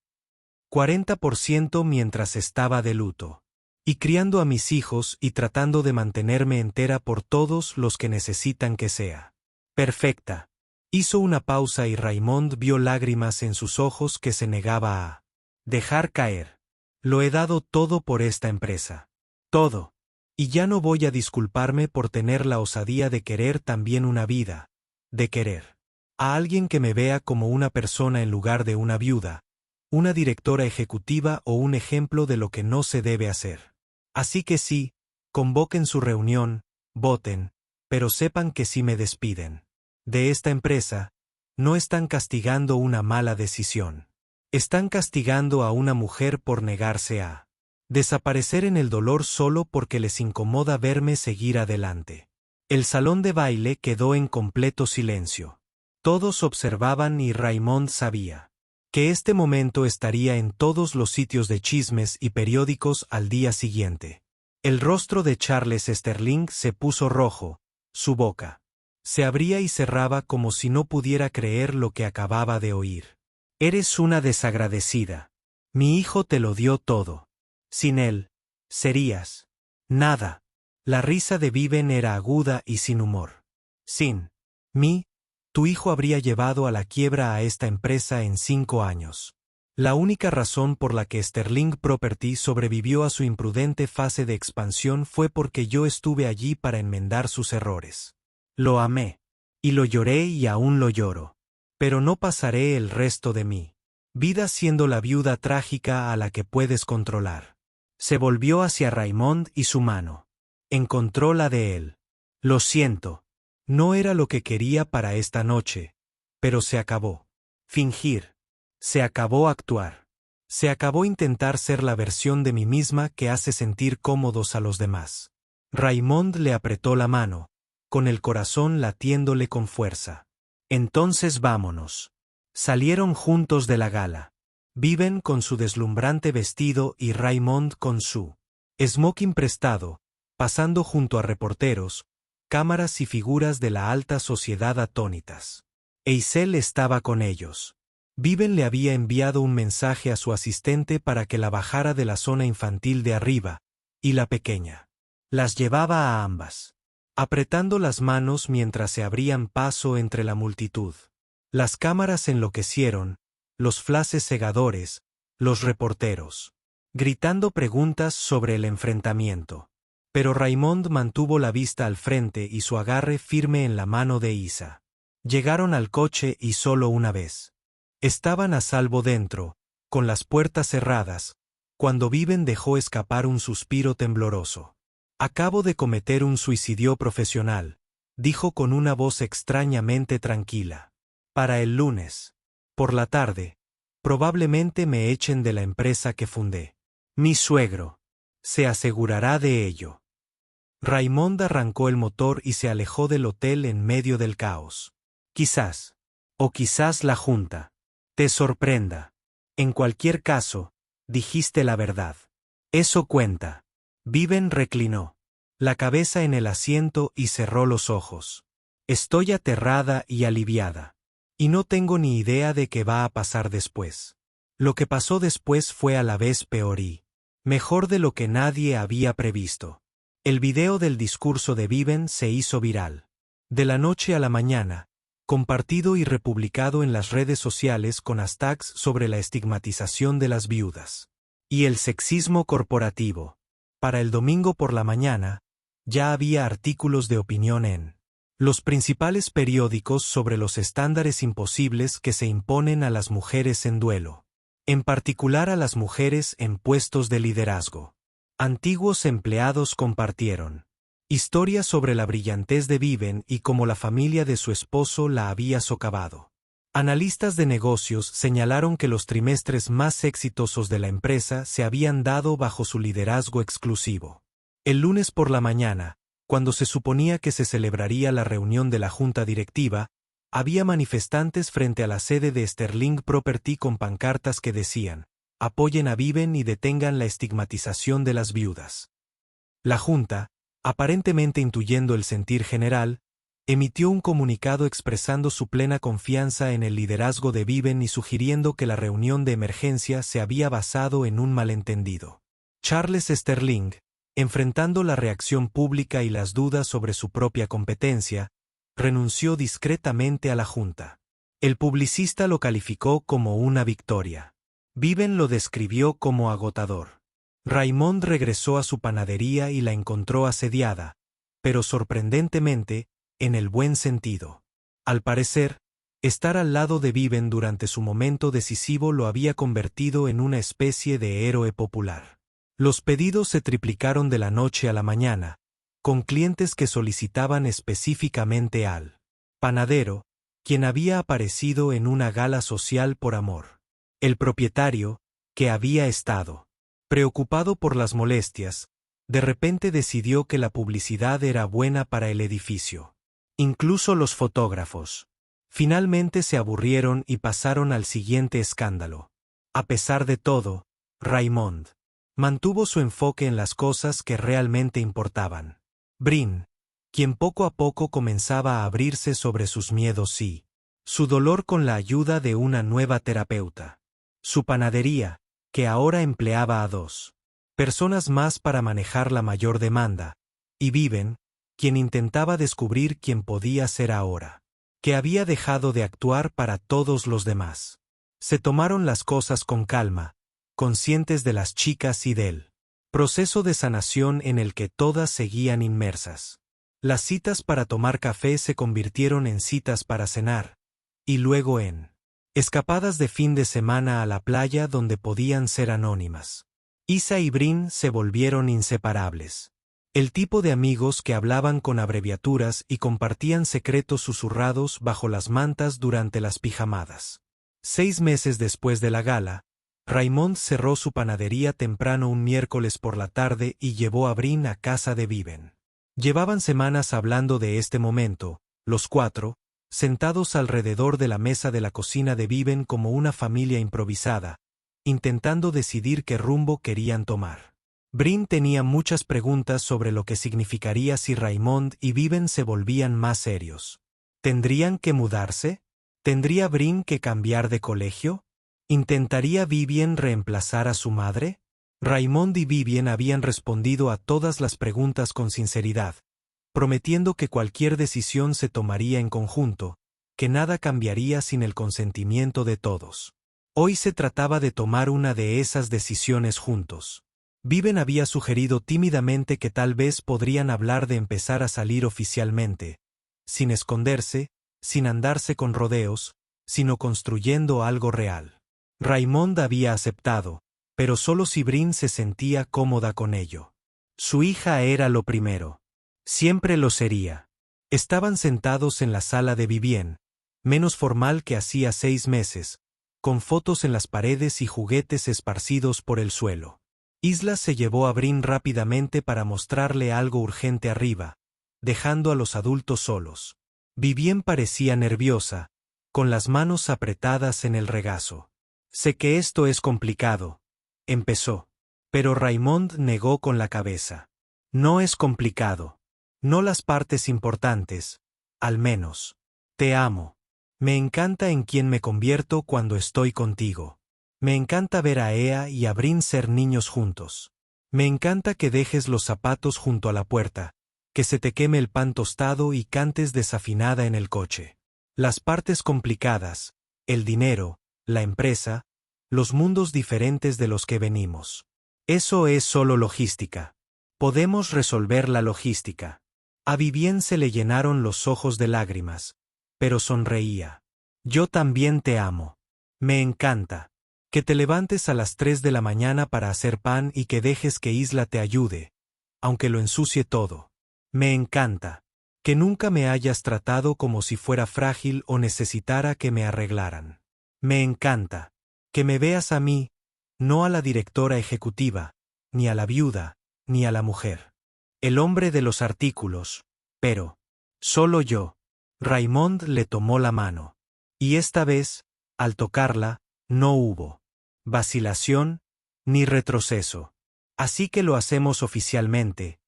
40% mientras estaba de luto. Y criando a mis hijos y tratando de mantenerme entera por todos los que necesitan que sea perfecta. Hizo una pausa y Raymond vio lágrimas en sus ojos que se negaba a dejar caer. Lo he dado todo por esta empresa. Todo. Y ya no voy a disculparme por tener la osadía de querer también una vida, de querer a alguien que me vea como una persona en lugar de una viuda, una directora ejecutiva o un ejemplo de lo que no se debe hacer. Así que sí, convoquen su reunión, voten, pero sepan que si me despiden de esta empresa, no están castigando una mala decisión. Están castigando a una mujer por negarse a desaparecer en el dolor solo porque les incomoda verme seguir adelante. El salón de baile quedó en completo silencio. Todos observaban y Raymond sabía que este momento estaría en todos los sitios de chismes y periódicos al día siguiente. El rostro de Charles Sterling se puso rojo, su boca se abría y cerraba como si no pudiera creer lo que acababa de oír. Eres una desagradecida. Mi hijo te lo dio todo. Sin él, serías nada. La risa de Vivien era aguda y sin humor. Sin mí, tu hijo habría llevado a la quiebra a esta empresa en 5 años. La única razón por la que Sterling Property sobrevivió a su imprudente fase de expansión fue porque yo estuve allí para enmendar sus errores. Lo amé. Y lo lloré y aún lo lloro. Pero no pasaré el resto de mi vida siendo la viuda trágica a la que puedes controlar. Se volvió hacia Raymond y su mano. Encontró la de él. Lo siento. No era lo que quería para esta noche, pero se acabó. Fingir. Se acabó actuar. Se acabó intentar ser la versión de mí misma que hace sentir cómodos a los demás. Raymond le apretó la mano, con el corazón latiéndole con fuerza. Entonces vámonos. Salieron juntos de la gala. Vivien con su deslumbrante vestido y Raymond con su smoking prestado, pasando junto a reporteros, cámaras y figuras de la alta sociedad atónitas. Eisel estaba con ellos. Vivien le había enviado un mensaje a su asistente para que la bajara de la zona infantil de arriba, y la pequeña las llevaba a ambas, apretando las manos mientras se abrían paso entre la multitud. Las cámaras enloquecieron, los flashes cegadores, los reporteros gritando preguntas sobre el enfrentamiento. Pero Raymond mantuvo la vista al frente y su agarre firme en la mano de Isa. Llegaron al coche y solo una vez. Estaban a salvo dentro, con las puertas cerradas, cuando Vivien dejó escapar un suspiro tembloroso. Acabo de cometer un suicidio profesional, dijo con una voz extrañamente tranquila. Para el lunes, por la tarde, probablemente me echen de la empresa que fundé. Mi suegro se asegurará de ello. Raymond arrancó el motor y se alejó del hotel en medio del caos. Quizás, o quizás la junta, te sorprenda. En cualquier caso, dijiste la verdad. Eso cuenta. Viven reclinó la cabeza en el asiento y cerró los ojos. Estoy aterrada y aliviada. Y no tengo ni idea de qué va a pasar después. Lo que pasó después fue a la vez peor y mejor de lo que nadie había previsto. El video del discurso de Viven se hizo viral. De la noche a la mañana, compartido y republicado en las redes sociales con hashtags sobre la estigmatización de las viudas y el sexismo corporativo. Para el domingo por la mañana, ya había artículos de opinión en los principales periódicos sobre los estándares imposibles que se imponen a las mujeres en duelo, en particular a las mujeres en puestos de liderazgo. Antiguos empleados compartieron historias sobre la brillantez de Viven y cómo la familia de su esposo la había socavado. Analistas de negocios señalaron que los trimestres más exitosos de la empresa se habían dado bajo su liderazgo exclusivo. El lunes por la mañana, cuando se suponía que se celebraría la reunión de la junta directiva, había manifestantes frente a la sede de Sterling Property con pancartas que decían: apoyen a Viven y detengan la estigmatización de las viudas. La junta, aparentemente intuyendo el sentir general, emitió un comunicado expresando su plena confianza en el liderazgo de Viven y sugiriendo que la reunión de emergencia se había basado en un malentendido. Charles Sterling, enfrentando la reacción pública y las dudas sobre su propia competencia, renunció discretamente a la junta. El publicista lo calificó como una victoria. Viven lo describió como agotador. Raymond regresó a su panadería y la encontró asediada, pero sorprendentemente, en el buen sentido. Al parecer, estar al lado de Viven durante su momento decisivo lo había convertido en una especie de héroe popular. Los pedidos se triplicaron de la noche a la mañana, con clientes que solicitaban específicamente al panadero, quien había aparecido en una gala social por amor. El propietario, que había estado preocupado por las molestias, de repente decidió que la publicidad era buena para el edificio. Incluso los fotógrafos finalmente se aburrieron y pasaron al siguiente escándalo. A pesar de todo, Raymond mantuvo su enfoque en las cosas que realmente importaban. Brin, quien poco a poco comenzaba a abrirse sobre sus miedos y su dolor con la ayuda de una nueva terapeuta. Su panadería, que ahora empleaba a 2 personas más para manejar la mayor demanda, y Viven, quien intentaba descubrir quién podía ser ahora, que había dejado de actuar para todos los demás. Se tomaron las cosas con calma, conscientes de las chicas y del proceso de sanación en el que todas seguían inmersas. Las citas para tomar café se convirtieron en citas para cenar, y luego en escapadas de fin de semana a la playa donde podían ser anónimas. Isa y Brin se volvieron inseparables. El tipo de amigos que hablaban con abreviaturas y compartían secretos susurrados bajo las mantas durante las pijamadas. 6 meses después de la gala, Raymond cerró su panadería temprano un miércoles por la tarde y llevó a Brin a casa de Viven. Llevaban semanas hablando de este momento, los 4, sentados alrededor de la mesa de la cocina de Viven como una familia improvisada, intentando decidir qué rumbo querían tomar. Brin tenía muchas preguntas sobre lo que significaría si Raymond y Viven se volvían más serios. ¿Tendrían que mudarse? ¿Tendría Brin que cambiar de colegio? ¿Intentaría Vivian reemplazar a su madre? Raymond y Vivian habían respondido a todas las preguntas con sinceridad, prometiendo que cualquier decisión se tomaría en conjunto, que nada cambiaría sin el consentimiento de todos. Hoy se trataba de tomar una de esas decisiones juntos. Vivian había sugerido tímidamente que tal vez podrían hablar de empezar a salir oficialmente, sin esconderse, sin andarse con rodeos, sino construyendo algo real. Raymond había aceptado, pero solo si Brin se sentía cómoda con ello. Su hija era lo primero. Siempre lo sería. Estaban sentados en la sala de Vivian, menos formal que hacía 6 meses, con fotos en las paredes y juguetes esparcidos por el suelo. Isla se llevó a Brin rápidamente para mostrarle algo urgente arriba, dejando a los adultos solos. Vivian parecía nerviosa, con las manos apretadas en el regazo. Sé que esto es complicado, empezó. Pero Raymond negó con la cabeza. No es complicado. No las partes importantes, al menos. Te amo. Me encanta en quien me convierto cuando estoy contigo. Me encanta ver a Ea y a Brin ser niños juntos. Me encanta que dejes los zapatos junto a la puerta, que se te queme el pan tostado y cantes desafinada en el coche. Las partes complicadas, el dinero, la empresa, los mundos diferentes de los que venimos. Eso es solo logística. Podemos resolver la logística. A Vivien se le llenaron los ojos de lágrimas, pero sonreía. Yo también te amo. Me encanta. Que te levantes a las 3 de la mañana para hacer pan y que dejes que Isla te ayude, aunque lo ensucie todo. Me encanta. Que nunca me hayas tratado como si fuera frágil o necesitara que me arreglaran. Me encanta. Que me veas a mí, no a la directora ejecutiva, ni a la viuda, ni a la mujer. El hombre de los artículos, pero solo yo. Raymond le tomó la mano. Y esta vez, al tocarla, no hubo vacilación ni retroceso. Así que lo hacemos oficialmente,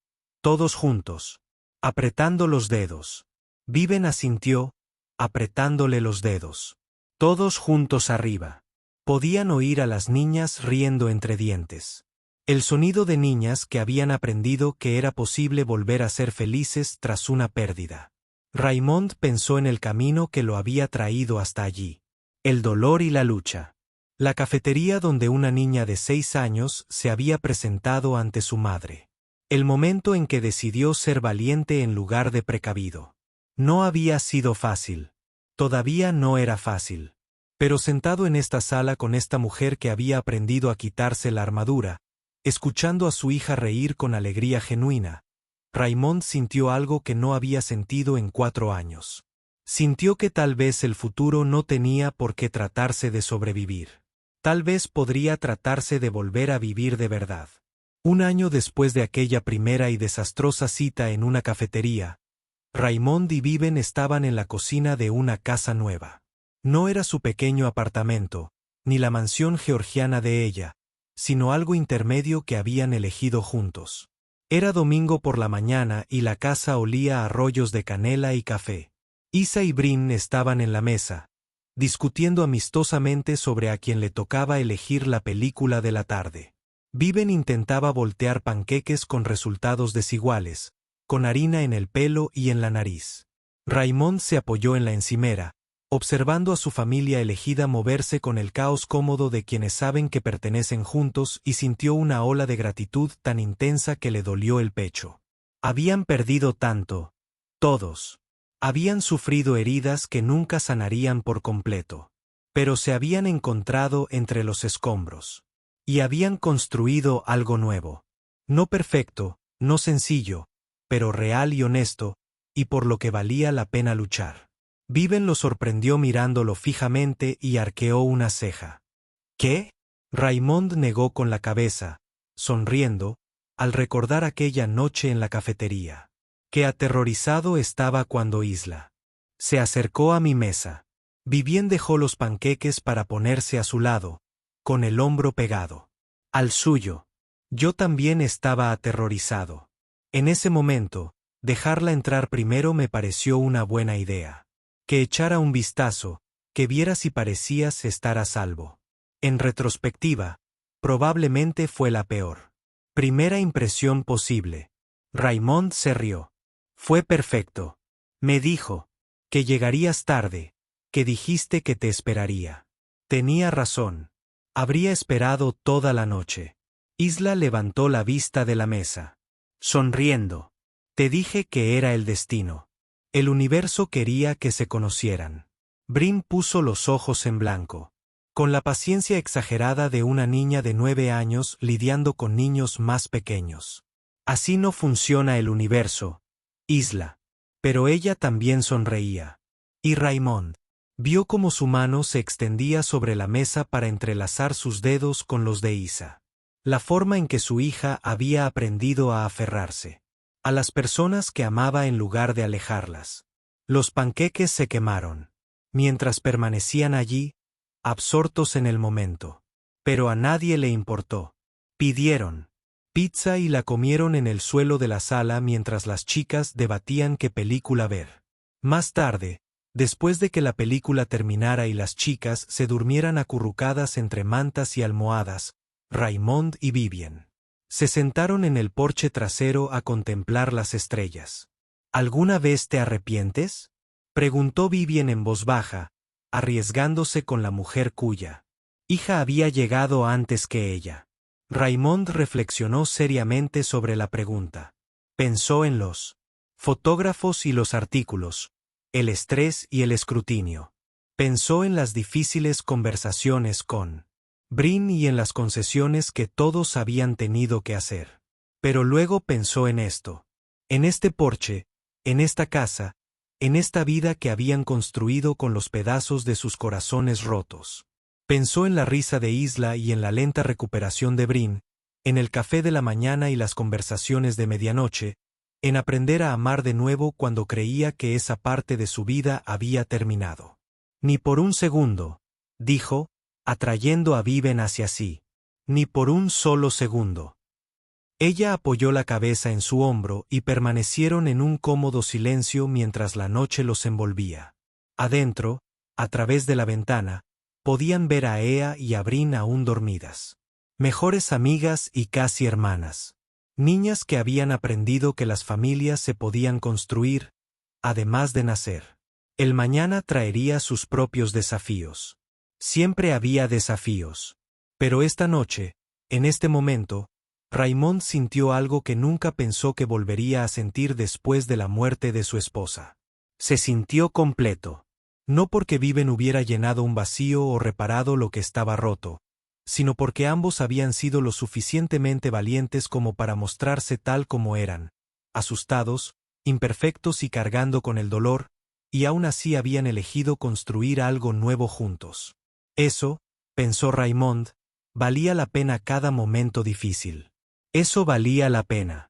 todos juntos, apretando los dedos. Viven asintió, apretándole los dedos. Todos juntos arriba. Podían oír a las niñas riendo entre dientes. El sonido de niñas que habían aprendido que era posible volver a ser felices tras una pérdida. Raymond pensó en el camino que lo había traído hasta allí. El dolor y la lucha. La cafetería donde una niña de 6 años se había presentado ante su madre. El momento en que decidió ser valiente en lugar de precavido. No había sido fácil. Todavía no era fácil. Pero sentado en esta sala con esta mujer que había aprendido a quitarse la armadura, escuchando a su hija reír con alegría genuina, Raymond sintió algo que no había sentido en 4 años. Sintió que tal vez el futuro no tenía por qué tratarse de sobrevivir. Tal vez podría tratarse de volver a vivir de verdad. Un año después de aquella primera y desastrosa cita en una cafetería, Raymond y Viven estaban en la cocina de una casa nueva. No era su pequeño apartamento, ni la mansión georgiana de ella, sino algo intermedio que habían elegido juntos. Era domingo por la mañana y la casa olía a rollos de canela y café. Isa y Brin estaban en la mesa, discutiendo amistosamente sobre a quién le tocaba elegir la película de la tarde. Viven intentaba voltear panqueques con resultados desiguales, con harina en el pelo y en la nariz. Raymond se apoyó en la encimera, observando a su familia elegida moverse con el caos cómodo de quienes saben que pertenecen juntos y sintió una ola de gratitud tan intensa que le dolió el pecho. Habían perdido tanto. Todos. Habían sufrido heridas que nunca sanarían por completo. Pero se habían encontrado entre los escombros. Y habían construido algo nuevo. No perfecto, no sencillo, pero real y honesto, y por lo que valía la pena luchar. Viven lo sorprendió mirándolo fijamente y arqueó una ceja. ¿Qué? Raymond negó con la cabeza, sonriendo, al recordar aquella noche en la cafetería. Qué aterrorizado estaba cuando Isla se acercó a mi mesa. Vivien dejó los panqueques para ponerse a su lado, con el hombro pegado al suyo. Yo también estaba aterrorizado. En ese momento, dejarla entrar primero me pareció una buena idea. Que echara un vistazo, que viera si parecías estar a salvo. En retrospectiva, probablemente fue la peor primera impresión posible. Raymond se rió. Fue perfecto. Me dijo que llegarías tarde, que dijiste que te esperaría. Tenía razón. Habría esperado toda la noche. Isla levantó la vista de la mesa. Sonriendo. Te dije que era el destino. El universo quería que se conocieran. Brin puso los ojos en blanco. Con la paciencia exagerada de una niña de 9 años lidiando con niños más pequeños. Así no funciona el universo, Isla. Pero ella también sonreía. Y Raymond vio cómo su mano se extendía sobre la mesa para entrelazar sus dedos con los de Isa. La forma en que su hija había aprendido a aferrarse a las personas que amaba en lugar de alejarlas. Los panqueques se quemaron. Mientras permanecían allí, absortos en el momento. Pero a nadie le importó. Pidieron pizza y la comieron en el suelo de la sala mientras las chicas debatían qué película ver. Más tarde, después de que la película terminara y las chicas se durmieran acurrucadas entre mantas y almohadas, Raymond y Vivien se sentaron en el porche trasero a contemplar las estrellas. ¿Alguna vez te arrepientes?, preguntó Vivien en voz baja, arriesgándose con la mujer cuya hija había llegado antes que ella. Raymond reflexionó seriamente sobre la pregunta. Pensó en los fotógrafos y los artículos, el estrés y el escrutinio. Pensó en las difíciles conversaciones con Brin y en las concesiones que todos habían tenido que hacer. Pero luego pensó en esto. En este porche, en esta casa, en esta vida que habían construido con los pedazos de sus corazones rotos. Pensó en la risa de Isla y en la lenta recuperación de Brin, en el café de la mañana y las conversaciones de medianoche, en aprender a amar de nuevo cuando creía que esa parte de su vida había terminado. Ni por un segundo, dijo, atrayendo a Vivien hacia sí. Ni por un solo segundo. Ella apoyó la cabeza en su hombro y permanecieron en un cómodo silencio mientras la noche los envolvía. Adentro, a través de la ventana, podían ver a Ea y a Brin aún dormidas. Mejores amigas y casi hermanas. Niñas que habían aprendido que las familias se podían construir, además de nacer. El mañana traería sus propios desafíos. Siempre había desafíos. Pero esta noche, en este momento, Raymond sintió algo que nunca pensó que volvería a sentir después de la muerte de su esposa. Se sintió completo. No porque Vivien hubiera llenado un vacío o reparado lo que estaba roto, sino porque ambos habían sido lo suficientemente valientes como para mostrarse tal como eran, asustados, imperfectos y cargando con el dolor, y aún así habían elegido construir algo nuevo juntos. Eso, pensó Raymond, valía la pena cada momento difícil. Eso valía la pena.